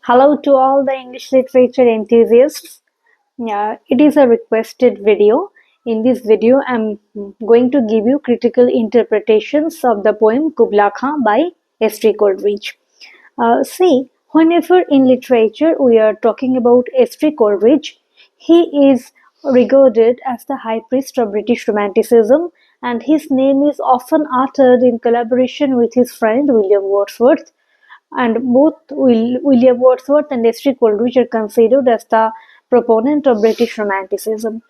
Hello to all the English literature enthusiasts. It is a requested video. In this video, I'm going to give you critical interpretations of the poem Kubla Khan by S.T. Coleridge. Whenever in literature we are talking about S.T. Coleridge, he is regarded as the high priest of British Romanticism, and his name is often uttered in collaboration with his friend William Wordsworth, and both William Wordsworth and S.T. Coleridge are considered as the proponent of British Romanticism.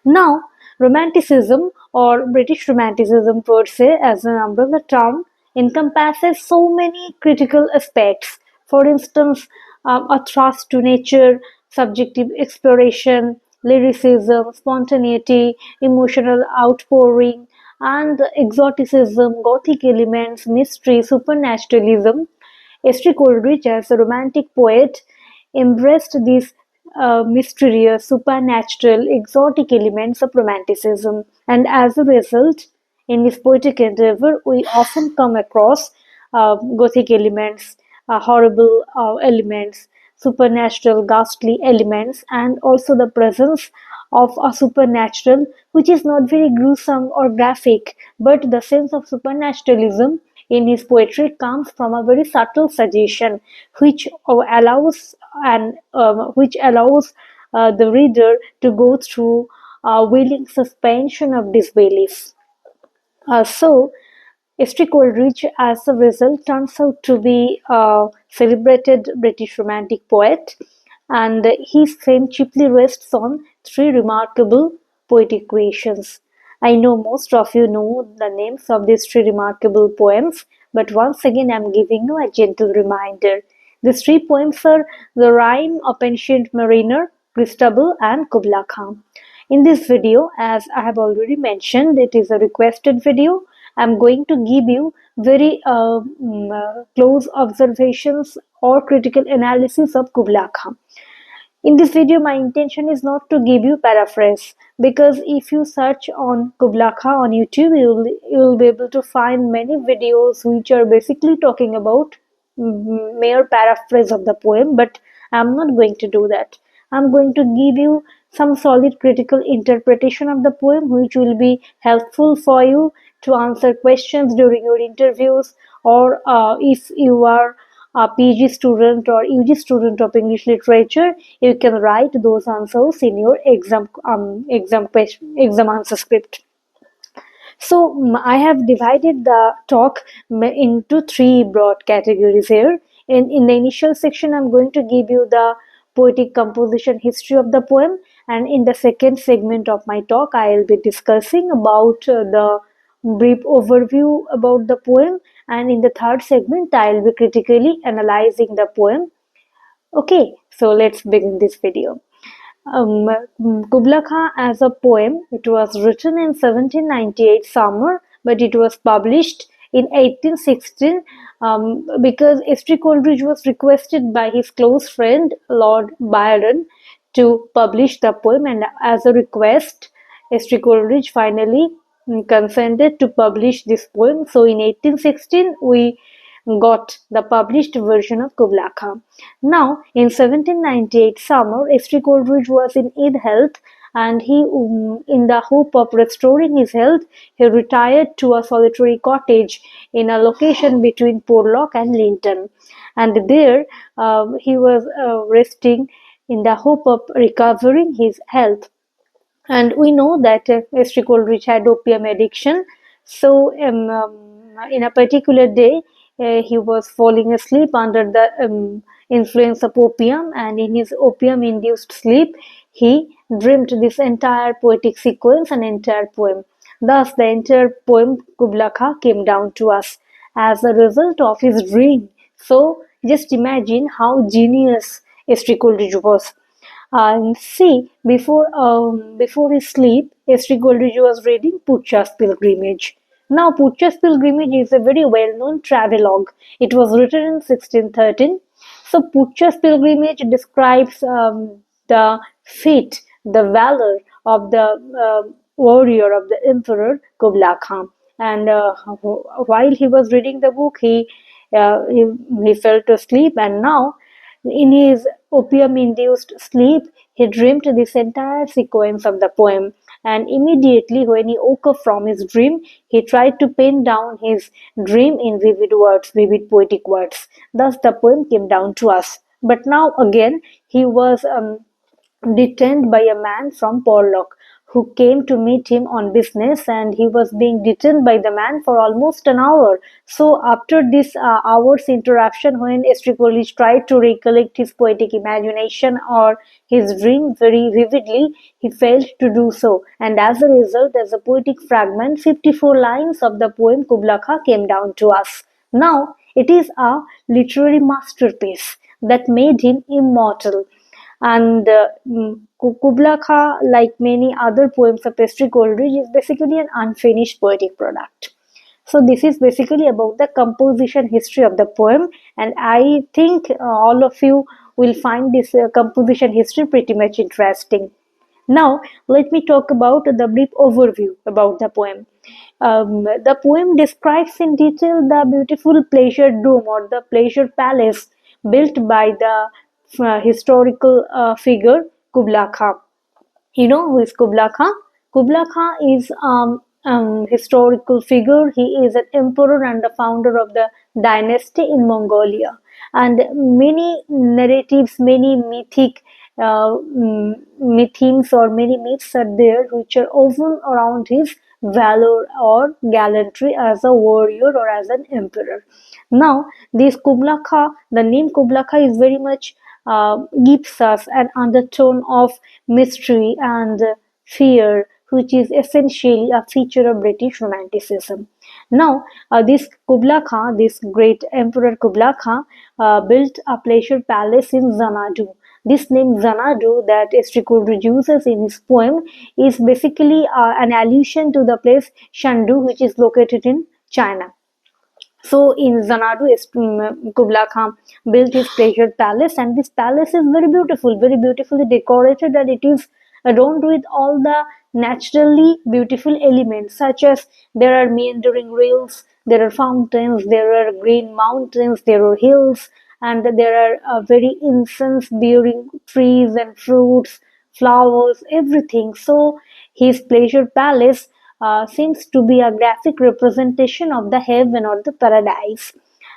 Now, Romanticism or British Romanticism per se as an umbrella term encompasses so many critical aspects. For instance, a thrust to nature, subjective exploration, lyricism, spontaneity, emotional outpouring, and exoticism, Gothic elements, mystery, supernaturalism. S.T. Coleridge, as a romantic poet, embraced these mysterious, supernatural, exotic elements of romanticism, and as a result, in his poetic endeavor, we often come across Gothic elements, horrible elements, supernatural, ghastly elements, and also the presence of a supernatural which is not very gruesome or graphic, but the sense of supernaturalism in his poetry comes from a very subtle suggestion which allows the reader to go through a willing suspension of disbelief. So, St. Coleridge, as a result, turns out to be a celebrated British Romantic poet, and his fame chiefly rests on three remarkable poetic creations. I know most of you know the names of these three remarkable poems, but once again I'm giving you a gentle reminder. These three poems are The Rime of Ancient Mariner, Christabel, and Kubla Khan. In this video, as I have already mentioned, it is a requested video. I'm going to give you very close observations or critical analysis of Kubla Khan. In this video, my intention is not to give you paraphrase, because if you search on Kubla Khan on YouTube, you'll be able to find many videos which are basically talking about mere paraphrase of the poem, but I'm not going to do that. I'm going to give you some solid critical interpretation of the poem which will be helpful for you to answer questions during your interviews, or if you are a PG student or UG student of English literature, you can write those answers in your exam answer script. So I have divided the talk into three broad categories here. In the initial section, I'm going to give you the poetic composition history of the poem, and in the second segment of my talk, I will be discussing about the brief overview about the poem, and in the third segment, I will be critically analyzing the poem. Okay, so let's begin this video. Um, Kubla Khan as a poem, it was written in 1798 summer, but it was published in 1816 because S.T. Coleridge was requested by his close friend Lord Byron to publish the poem, and as a request, S.T. Coleridge finally consented to publish this poem. So in 1816, we got the published version of Kubla Khan. Now, in 1798 summer, S.T. Coleridge was in ill health, and he, in the hope of restoring his health, he retired to a solitary cottage in a location between Porlock and Linton. And there he was resting in the hope of recovering his health. And we know that S.T. Coleridge had opium addiction. So, in a particular day, he was falling asleep under the influence of opium, and in his opium-induced sleep, he dreamed this entire poetic sequence, an entire poem. Thus, the entire poem Kubla Khan came down to us as a result of his dream. So, just imagine how genius S.T. Coleridge was. And see, before his sleep, S.T. Coleridge was reading Putcha's Pilgrimage. Now, Putcha's Pilgrimage is a very well-known travelogue. It was written in 1613. So, Putcha's Pilgrimage describes the feat, the valor of the warrior of the emperor Kubla Khan. And while he was reading the book, he fell asleep, and now In his opium-induced sleep, he dreamed this entire sequence of the poem, and immediately when he woke up from his dream, he tried to pen down his dream in vivid words, vivid poetic words. Thus, the poem came down to us. But now again, he was detained by a man from Porlock who came to meet him on business, and he was being detained by the man for almost an hour. So after this hour's interruption, when Estripolis tried to recollect his poetic imagination or his dream very vividly, he failed to do so, and as a result, as a poetic fragment, 54 lines of the poem Kubla Khan came down to us. Now it is a literary masterpiece that made him immortal. And Kubla Khan, like many other poems of Pastry Coleridge, is basically an unfinished poetic product. So this is basically about the composition history of the poem, and I think all of you will find this composition history pretty much interesting. Now, let me talk about the brief overview about the poem. The poem describes in detail the beautiful pleasure dome or the pleasure palace built by the historical figure Kubla Khan. You know who is Kubla Khan? Kubla Khan is historical figure. He is an emperor and the founder of the dynasty in Mongolia. And many narratives, many mythic themes or many myths are there which are woven around his valor or gallantry as a warrior or as an emperor. Now, this Kubla Khan, the name Kubla Khan is very much gives us an undertone of mystery and fear, which is essentially a feature of British Romanticism. Now, this Kubla Khan, this great Emperor Kubla Khan, built a pleasure palace in Xanadu. This name Xanadu that Estrico uses in his poem is basically an allusion to the place Shandu, which is located in China. So in Xanadu, Kubla Khan built his pleasure palace, and this palace is very beautifully decorated, and it is adorned with all the naturally beautiful elements, such as there are meandering rills, there are fountains, there are green mountains, there are hills, and there are very incense-bearing trees and fruits, flowers, everything. So his pleasure palace seems to be a graphic representation of the heaven or the paradise.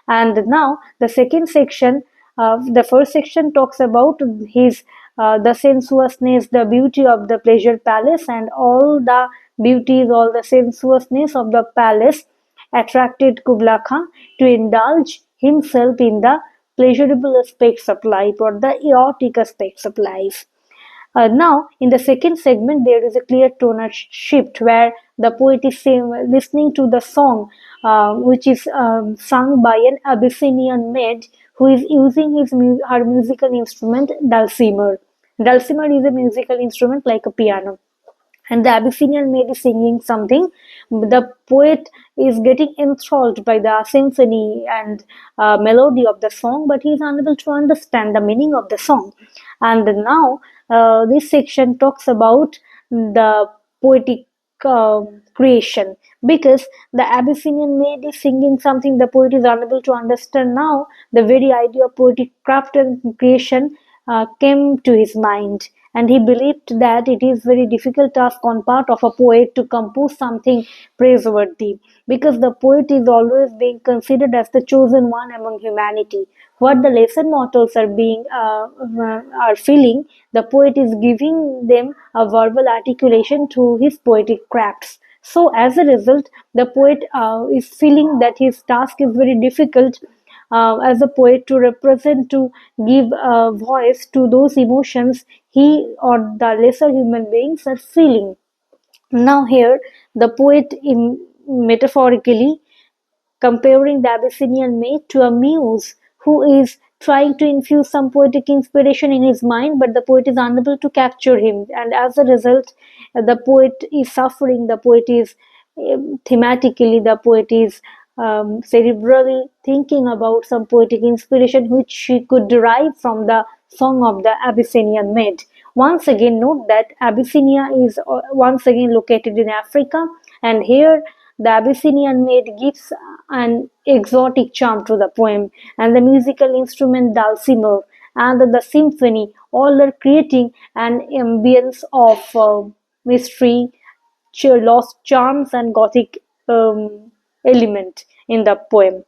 And now the second section, the first section talks about his the sensuousness, the beauty of the pleasure palace, and all the beauties, all the sensuousness of the palace attracted Kubla Khan to indulge himself in the pleasurable aspects of life or the erotic aspects of life. Now, in the second segment, there is a clear tonal shift where the poet is listening to the song, which is sung by an Abyssinian maid who is using her musical instrument dulcimer. Dulcimer is a musical instrument like a piano, and the Abyssinian maid is singing something. The poet is getting enthralled by the symphony and melody of the song, but he is unable to understand the meaning of the song. And now, this section talks about the poetic creation, because the Abyssinian maid is singing something the poet is unable to understand. Now, the very idea of poetic craft and creation came to his mind, and he believed that it is very difficult task on part of a poet to compose something praiseworthy, because the poet is always being considered as the chosen one among humanity. What the lesser mortals are feeling, the poet is giving them a verbal articulation through his poetic crafts. So as a result, the poet is feeling that his task is very difficult as a poet to represent, to give voice to those emotions he or the lesser human beings are feeling. Now here, the poet metaphorically comparing the Abyssinian maid to a muse who is trying to infuse some poetic inspiration in his mind, but the poet is unable to capture him, and as a result, the poet is suffering. The poet is thematically, the poet is cerebrally thinking about some poetic inspiration which she could derive from the song of the Abyssinian maid. Once again, note that Abyssinia is once again located in Africa, and here the Abyssinian maid gives an exotic charm to the poem, and the musical instrument dulcimer and the symphony, all are creating an ambience of mystery, lost charms, and gothic element in the poem.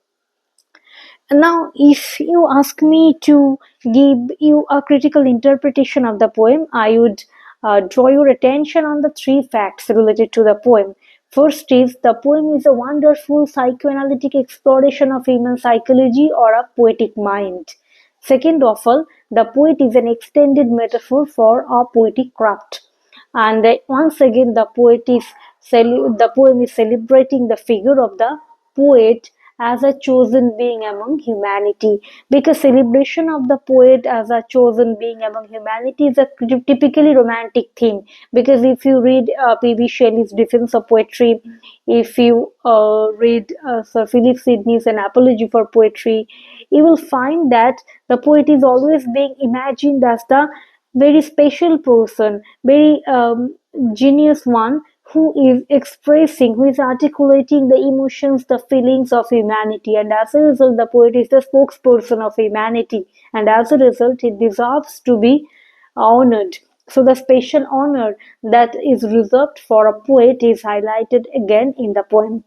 Now, if you ask me to give you a critical interpretation of the poem, I would draw your attention on the three facts related to the poem. First is the poem is a wonderful psychoanalytic exploration of human psychology or a poetic mind. Second of all, the poet is an extended metaphor for a poetic craft. And once again, the poem is celebrating the figure of the poet as a chosen being among humanity, because celebration of the poet as a chosen being among humanity is a typically romantic theme. Because if you read P.B. Shelley's Defense of Poetry, if you read Sir Philip Sidney's An Apology for Poetry, you will find that the poet is always being imagined as the very special person, very genius one, who is expressing, who is articulating the emotions, the feelings of humanity. And as a result, the poet is the spokesperson of humanity. And as a result, it deserves to be honored. So the special honor that is reserved for a poet is highlighted again in the poem.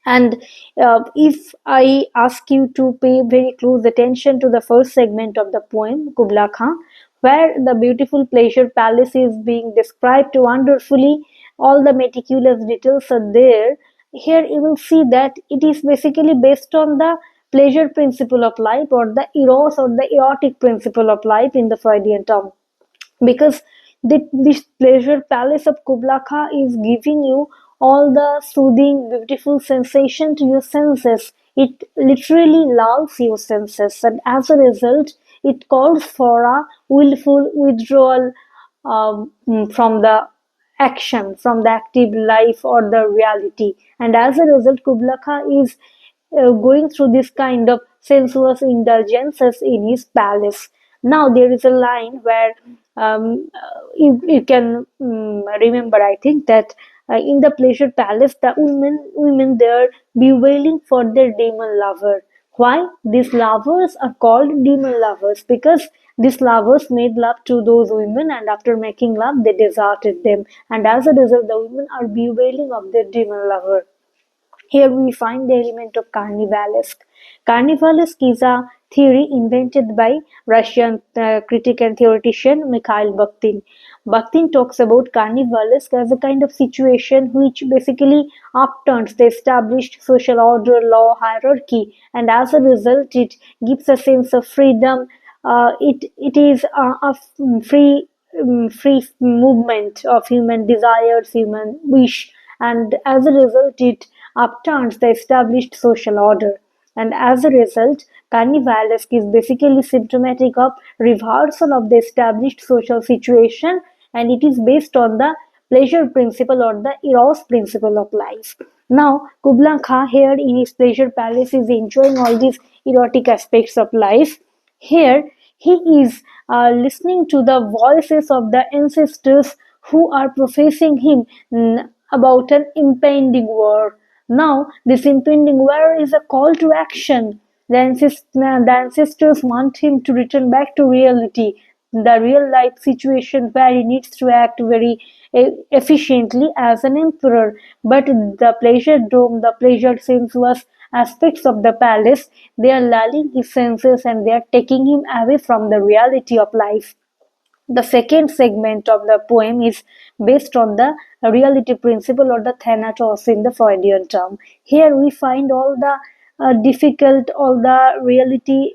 And if I ask you to pay very close attention to the first segment of the poem, Kubla Khan, where the beautiful pleasure palace is being described wonderfully, all the meticulous details are there. Here you will see that it is basically based on the pleasure principle of life, or the eros or the erotic principle of life in the Freudian term, because this pleasure palace of Kubla Khan is giving you all the soothing, beautiful sensation to your senses. It literally lulls your senses, and as a result, it calls for a willful withdrawal from the action, from the active life or the reality. And as a result, Kubla Khan is going through this kind of sensuous indulgences in his palace. Now there is a line where you can remember, I think, that in the pleasure palace, the women there bewailing for their demon lover. Why? These lovers are called demon lovers because these lovers made love to those women, and after making love, they deserted them. And as a result, the women are bewailing of their demon lover. Here we find the element of carnivalesque. Carnivalesque is a theory invented by Russian critic and theoretician Mikhail Bakhtin. Bakhtin talks about carnivalesque as a kind of situation which basically upturns the established social order, law, hierarchy, and as a result, it gives a sense of freedom. It is a free movement of human desires, human wish, and as a result, it upturns the established social order. And as a result, carnivalesque is basically symptomatic of reversal of the established social situation, and it is based on the pleasure principle or the eros principle of life. Now, Kubla Khan here in his pleasure palace is enjoying all these erotic aspects of life. Here, he is listening to the voices of the ancestors who are professing him about an impending war. Now, this impending war is a call to action. The ancestors want him to return back to reality, the real life situation where he needs to act very efficiently as an emperor. But the pleasure dome, the pleasure sensuous aspects of the palace, they are lulling his senses and they are taking him away from the reality of life. The second segment of the poem is based on the reality principle or the thanatos in the Freudian term. Here we find all the all the reality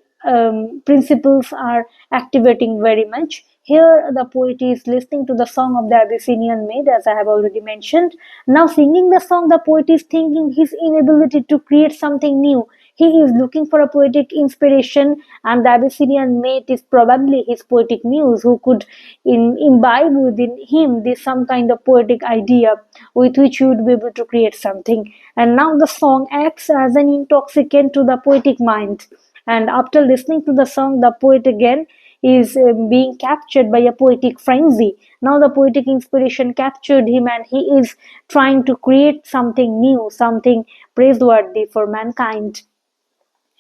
principles are activating very much. Here the poet is listening to the song of the Abyssinian maid, as I have already mentioned. Now singing the song, the poet is thinking his inability to create something new. He is looking for a poetic inspiration, and the Abyssinian maid is probably his poetic muse who could imbibe within him this some kind of poetic idea with which he would be able to create something. And now the song acts as an intoxicant to the poetic mind. And after listening to the song, the poet again is being captured by a poetic frenzy. Now the poetic inspiration captured him, and he is trying to create something new, something praiseworthy for mankind.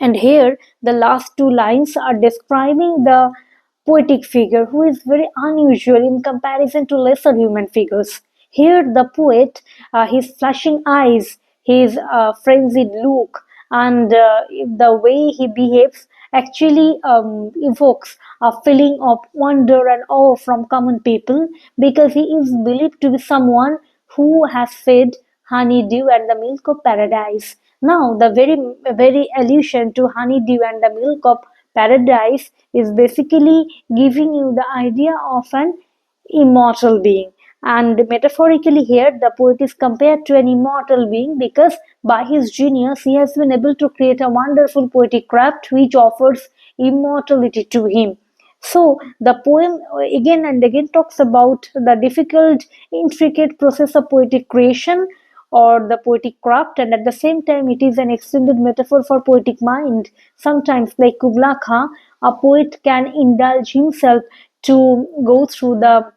And here, the last two lines are describing the poetic figure who is very unusual in comparison to lesser human figures. Here, the poet, his flashing eyes, his frenzied look, and the way he behaves actually evokes a feeling of wonder and awe from common people because he is believed to be someone who has fed honeydew and the milk of paradise. Now, the very allusion to honeydew and the milk of paradise is basically giving you the idea of an immortal being. And metaphorically, here the poet is compared to an immortal being because by his genius he has been able to create a wonderful poetic craft which offers immortality to him. So the poem again and again talks about the difficult, intricate process of poetic creation or the poetic craft, and at the same time, it is an extended metaphor for poetic mind. Sometimes, like Kubla Khan, a poet can indulge himself to go through the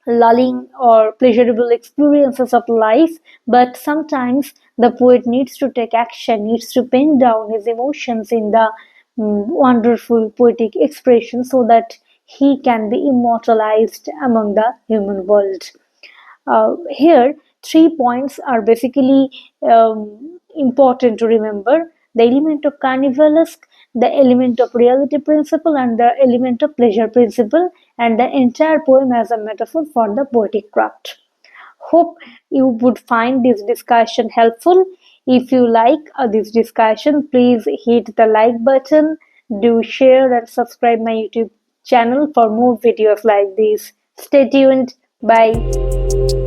lulling or pleasurable experiences of life, but sometimes the poet needs to take action, needs to pen down his emotions in the wonderful poetic expression so that he can be immortalized among the human world. Here, 3 points are basically important to remember: the element of carnivalesque, the element of reality principle, and the element of pleasure principle, and the entire poem as a metaphor for the poetic craft. Hope you would find this discussion helpful. If you like this discussion, please hit the like button, do share, and subscribe my YouTube channel for more videos like this. Stay tuned. Bye.